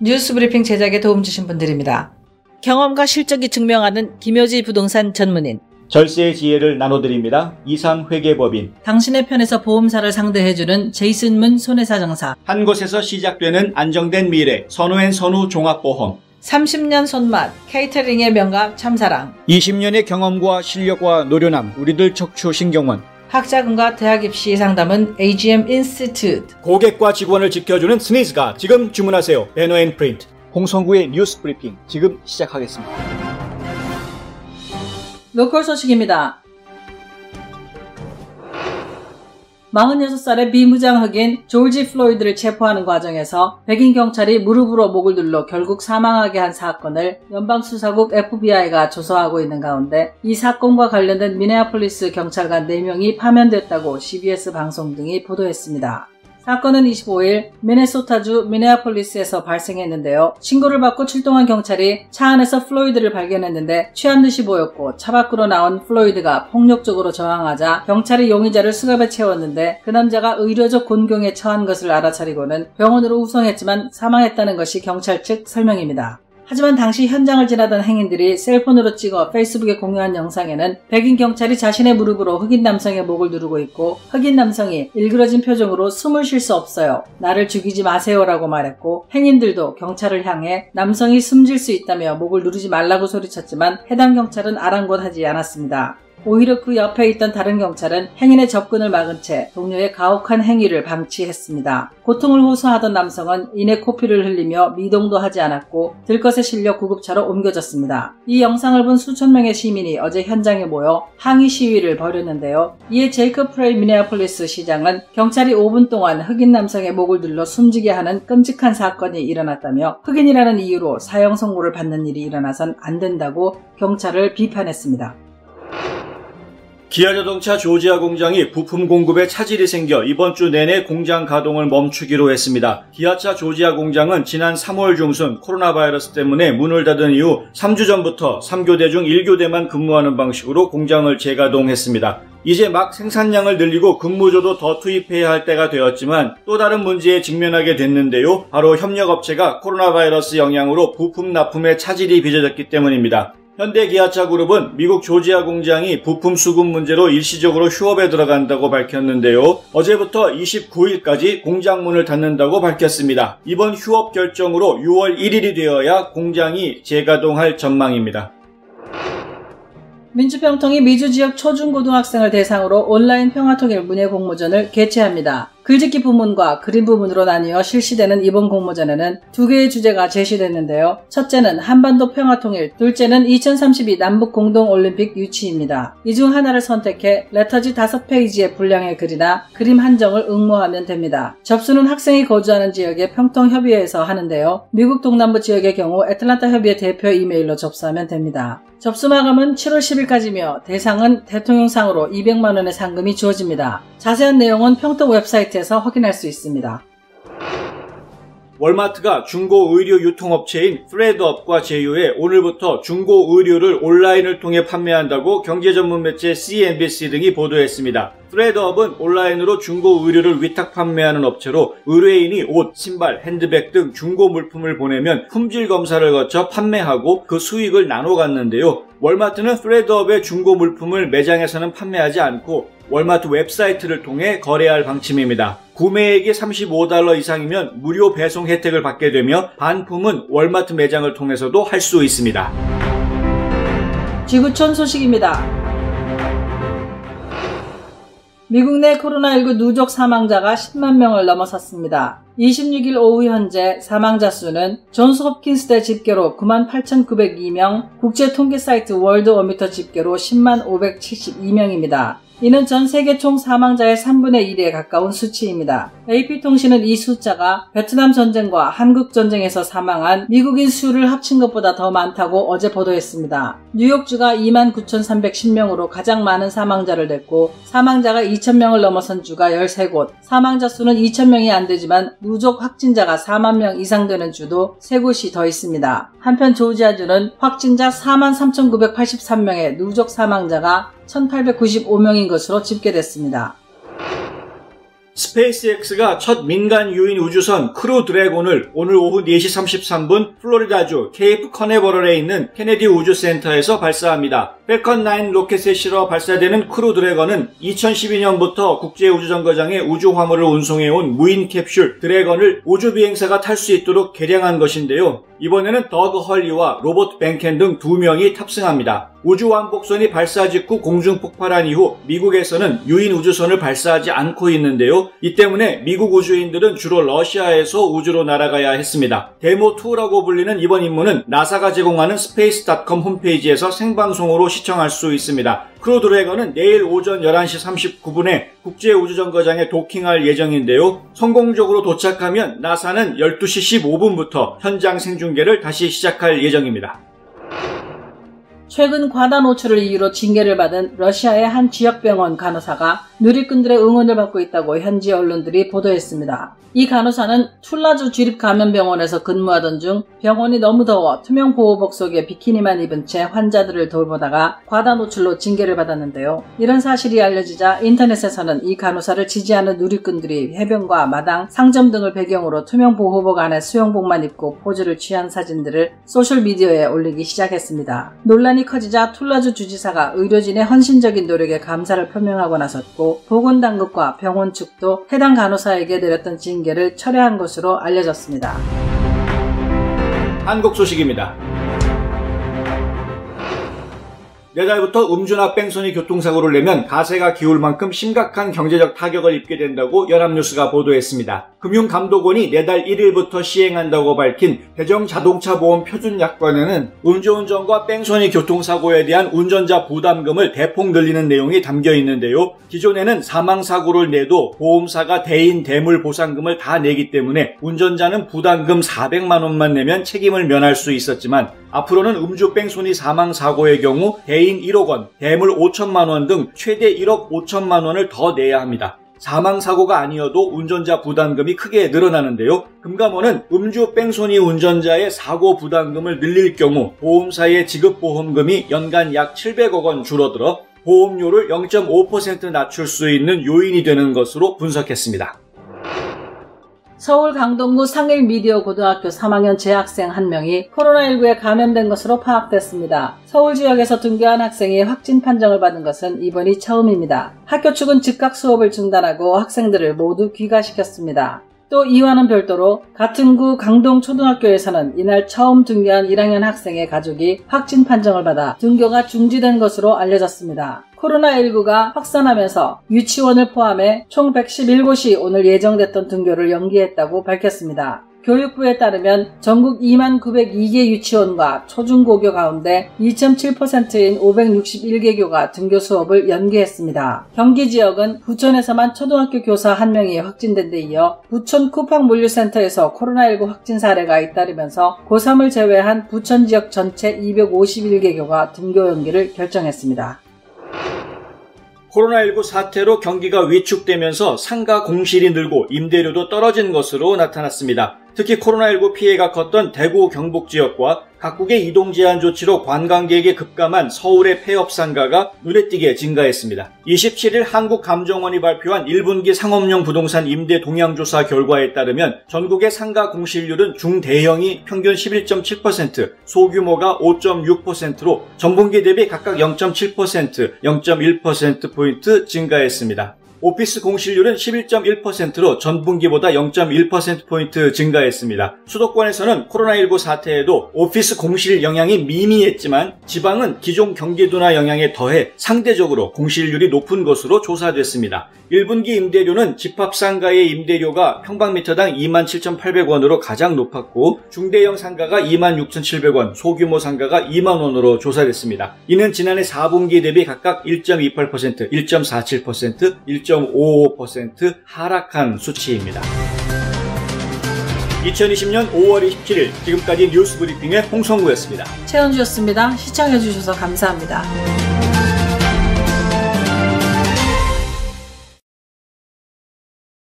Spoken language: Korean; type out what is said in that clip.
뉴스 브리핑 제작에 도움 주신 분들입니다. 경험과 실적이 증명하는 김효지 부동산 전문인, 절세의 지혜를 나눠드립니다. 이상회계법인, 당신의 편에서 보험사를 상대해주는 제이슨문 손해사정사, 한 곳에서 시작되는 안정된 미래 선우앤선우 종합보험, 30년 손맛 케이터링의 명가 참사랑, 20년의 경험과 실력과 노련함 우리들 척추신경원, 학자금과 대학 입시 상담은 AGM 인스티튜트, 고객과 직원을 지켜주는 스니즈가 지금 주문하세요. 배너앤프린트. 홍성구의 뉴스 브리핑 지금 시작하겠습니다. 로컬 소식입니다. 46살의 비무장 흑인 조지 플로이드를 체포하는 과정에서 백인 경찰이 무릎으로 목을 눌러 결국 사망하게 한 사건을 연방수사국 FBI가 조사하고 있는 가운데 이 사건과 관련된 미네아폴리스 경찰관 4명이 파면됐다고 CBS 방송 등이 보도했습니다. 사건은 25일 미네소타주 미네아폴리스에서 발생했는데요. 신고를 받고 출동한 경찰이 차 안에서 플로이드를 발견했는데 취한 듯이 보였고 차 밖으로 나온 플로이드가 폭력적으로 저항하자 경찰이 용의자를 수갑에 채웠는데 그 남자가 의료적 곤경에 처한 것을 알아차리고는 병원으로 후송했지만 사망했다는 것이 경찰 측 설명입니다. 하지만 당시 현장을 지나던 행인들이 셀폰으로 찍어 페이스북에 공유한 영상에는 백인 경찰이 자신의 무릎으로 흑인 남성의 목을 누르고 있고 흑인 남성이 일그러진 표정으로 숨을 쉴 수 없어요. 나를 죽이지 마세요라고 말했고 행인들도 경찰을 향해 남성이 숨질 수 있다며 목을 누르지 말라고 소리쳤지만 해당 경찰은 아랑곳하지 않았습니다. 오히려 그 옆에 있던 다른 경찰은 행인의 접근을 막은 채 동료의 가혹한 행위를 방치했습니다. 고통을 호소하던 남성은 이내 코피를 흘리며 미동도 하지 않았고 들것에 실려 구급차로 옮겨졌습니다. 이 영상을 본 수천 명의 시민이 어제 현장에 모여 항의 시위를 벌였는데요. 이에 제이커 프레이 미네아폴리스 시장은 경찰이 5분 동안 흑인 남성의 목을 눌러 숨지게 하는 끔찍한 사건이 일어났다며 흑인이라는 이유로 사형 선고를 받는 일이 일어나선 안 된다고 경찰을 비판했습니다. 기아자동차 조지아 공장이 부품 공급에 차질이 생겨 이번 주 내내 공장 가동을 멈추기로 했습니다. 기아차 조지아 공장은 지난 3월 중순 코로나 바이러스 때문에 문을 닫은 이후 3주 전부터 3교대 중 1교대만 근무하는 방식으로 공장을 재가동했습니다. 이제 막 생산량을 늘리고 근무조도 더 투입해야 할 때가 되었지만 또 다른 문제에 직면하게 됐는데요. 바로 협력업체가 코로나 바이러스 영향으로 부품 납품에 차질이 빚어졌기 때문입니다. 현대기아차 그룹은 미국 조지아 공장이 부품 수급 문제로 일시적으로 휴업에 들어간다고 밝혔는데요. 어제부터 29일까지 공장 문을 닫는다고 밝혔습니다. 이번 휴업 결정으로 6월 1일이 되어야 공장이 재가동할 전망입니다. 민주평통이 미주 지역 초중고등학생을 대상으로 온라인 평화통일 문예 공모전을 개최합니다. 글짓기 부문과 그림 부문으로 나뉘어 실시되는 이번 공모전에는 2개의 주제가 제시됐는데요. 첫째는 한반도 평화통일, 둘째는 2032 남북공동올림픽 유치입니다. 이 중 하나를 선택해 레터지 5페이지의 분량의 글이나 그림 한 장을 응모하면 됩니다. 접수는 학생이 거주하는 지역의 평통협의회에서 하는데요. 미국 동남부 지역의 경우 애틀란타 협의회 대표 이메일로 접수하면 됩니다. 접수 마감은 7월 10일까지며 대상은 대통령상으로 200만 원의 상금이 주어집니다. 자세한 내용은 평통 웹사이트에서 확인할 수 있습니다. 월마트가 중고 의류 유통업체인 프레드업과 제휴해 오늘부터 중고 의류를 온라인을 통해 판매한다고 경제전문 매체 CNBC 등이 보도했습니다. 프레드업은 온라인으로 중고 의류를 위탁 판매하는 업체로 의뢰인이 옷, 신발, 핸드백 등 중고 물품을 보내면 품질 검사를 거쳐 판매하고 그 수익을 나눠 갖는데요. 월마트는 프레드업의 중고 물품을 매장에서는 판매하지 않고 월마트 웹사이트를 통해 거래할 방침입니다. 구매액이 $35 이상이면 무료 배송 혜택을 받게 되며 반품은 월마트 매장을 통해서도 할 수 있습니다. 지구촌 소식입니다. 미국 내 코로나19 누적 사망자가 10만 명을 넘어섰습니다. 26일 오후 현재 사망자 수는 존스 홉킨스대 집계로 98,902명, 국제 통계 사이트 월드워미터 집계로 10만 572명입니다. 이는 전 세계 총 사망자의 3분의 1에 가까운 수치입니다. AP통신은 이 숫자가 베트남 전쟁과 한국 전쟁에서 사망한 미국인 수를 합친 것보다 더 많다고 어제 보도했습니다. 뉴욕주가 29,310명으로 가장 많은 사망자를 냈고 사망자가 2,000명을 넘어선 주가 13곳, 사망자 수는 2,000명이 안 되지만 누적 확진자가 4만 명 이상 되는 주도 3곳이 더 있습니다. 한편 조지아주는 확진자 43,983명의 누적 사망자가 1,895명인 것으로 집계됐습니다. 스페이스X가 첫 민간 유인 우주선 크루 드래곤을 오늘 오후 4시 33분 플로리다주 케이프 커네버럴에 있는 케네디 우주센터에서 발사합니다. 펠컨 9 로켓에 실어 발사되는 크루 드래곤은 2012년부터 국제우주정거장에 우주 화물을 운송해온 무인 캡슐 드래곤을 우주비행사가 탈 수 있도록 개량한 것인데요. 이번에는 더그 헐리와 로버트 뱅켄 등 2명이 탑승합니다. 우주왕복선이 발사 직후 공중 폭발한 이후 미국에서는 유인 우주선을 발사하지 않고 있는데요. 이 때문에 미국 우주인들은 주로 러시아에서 우주로 날아가야 했습니다. 데모2라고 불리는 이번 임무는 나사가 제공하는 space.com 홈페이지에서 생방송으로 시청할 수 있습니다. 크루 드래곤은 내일 오전 11시 39분에 국제우주정거장에 도킹할 예정인데요. 성공적으로 도착하면 나사는 12시 15분부터 현장 생중계를 다시 시작할 예정입니다. 최근 과다 노출을 이유로 징계를 받은 러시아의 한 지역병원 간호사가 누리꾼들의 응원을 받고 있다고 현지 언론들이 보도했습니다. 이 간호사는 툴라주 주립감염병원에서 근무하던 중 병원이 너무 더워 투명 보호복 속에 비키니만 입은 채 환자들을 돌보다가 과다 노출로 징계를 받았는데요. 이런 사실이 알려지자 인터넷에서는 이 간호사를 지지하는 누리꾼들이 해변과 마당, 상점 등을 배경으로 투명 보호복 안에 수영복만 입고 포즈를 취한 사진들을 소셜미디어에 올리기 시작했습니다. 논란이 커지자 툴라주 주지사가 의료진의 헌신적인 노력에 감사를 표명하고 나섰고 보건당국과 병원 측도 해당 간호사에게 내렸던 징계를 철회한 것으로 알려졌습니다. 한국 소식입니다. 내달부터 음주나 뺑소니 교통사고를 내면 가세가 기울 만큼 심각한 경제적 타격을 입게 된다고 연합뉴스가 보도했습니다. 금융감독원이 내달 1일부터 시행한다고 밝힌 대정자동차보험 표준약관에는 음주운전과 뺑소니 교통사고에 대한 운전자 부담금을 대폭 늘리는 내용이 담겨 있는데요. 기존에는 사망사고를 내도 보험사가 대인 대물 보상금을 다 내기 때문에 운전자는 부담금 400만 원만 내면 책임을 면할 수 있었지만 앞으로는 음주 뺑소니 사망사고의 경우 대인 1억 원, 대물 5천만 원 등 최대 1억 5천만 원을 더 내야 합니다. 사망사고가 아니어도 운전자 부담금이 크게 늘어나는데요. 금감원은 음주 뺑소니 운전자의 사고 부담금을 늘릴 경우 보험사의 지급보험금이 연간 약 700억 원 줄어들어 보험료를 0.5% 낮출 수 있는 요인이 되는 것으로 분석했습니다. 서울 강동구 상일미디어고등학교 3학년 재학생 1명이 코로나19에 감염된 것으로 파악됐습니다. 서울 지역에서 등교한 학생이 확진 판정을 받은 것은 이번이 처음입니다. 학교 측은 즉각 수업을 중단하고 학생들을 모두 귀가시켰습니다. 또 이와는 별도로 같은 구 강동초등학교에서는 이날 처음 등교한 1학년 학생의 가족이 확진 판정을 받아 등교가 중지된 것으로 알려졌습니다. 코로나19가 확산하면서 유치원을 포함해 총 111곳이 오늘 예정됐던 등교를 연기했다고 밝혔습니다. 교육부에 따르면 전국 2902개 유치원과 초중고교 가운데 2.7%인 561개교가 등교 수업을 연기했습니다. 경기 지역은 부천에서만 초등학교 교사 1명이 확진된 데 이어 부천 쿠팡물류센터에서 코로나19 확진 사례가 잇따르면서 고3을 제외한 부천 지역 전체 251개교가 등교 연기를 결정했습니다. 코로나19 사태로 경기가 위축되면서 상가 공실이 늘고 임대료도 떨어진 것으로 나타났습니다. 특히 코로나19 피해가 컸던 대구 경북 지역과 각국의 이동 제한 조치로 관광객이 급감한 서울의 폐업 상가가 눈에 띄게 증가했습니다. 27일 한국감정원이 발표한 1분기 상업용 부동산 임대 동향조사 결과에 따르면 전국의 상가 공실률은 중대형이 평균 11.7%, 소규모가 5.6%로 전분기 대비 각각 0.7%, 0.1%포인트 증가했습니다. 오피스 공실률은 11.1%로 전분기보다 0.1%포인트 증가했습니다. 수도권에서는 코로나19 사태에도 오피스 공실 영향이 미미했지만 지방은 기존 경기도나 영향에 더해 상대적으로 공실률이 높은 것으로 조사됐습니다. 1분기 임대료는 집합상가의 임대료가 평방미터당 27,800원으로 가장 높았고 중대형 상가가 26,700원, 소규모 상가가 2만원으로 조사됐습니다. 이는 지난해 4분기 대비 각각 1.28%, 1.47%, 1.55% 하락한 수치입니다. 2020년 5월 27일 지금까지 뉴스 브리핑의 홍성구였습니다. 최은주였습니다. 시청해주셔서 감사합니다.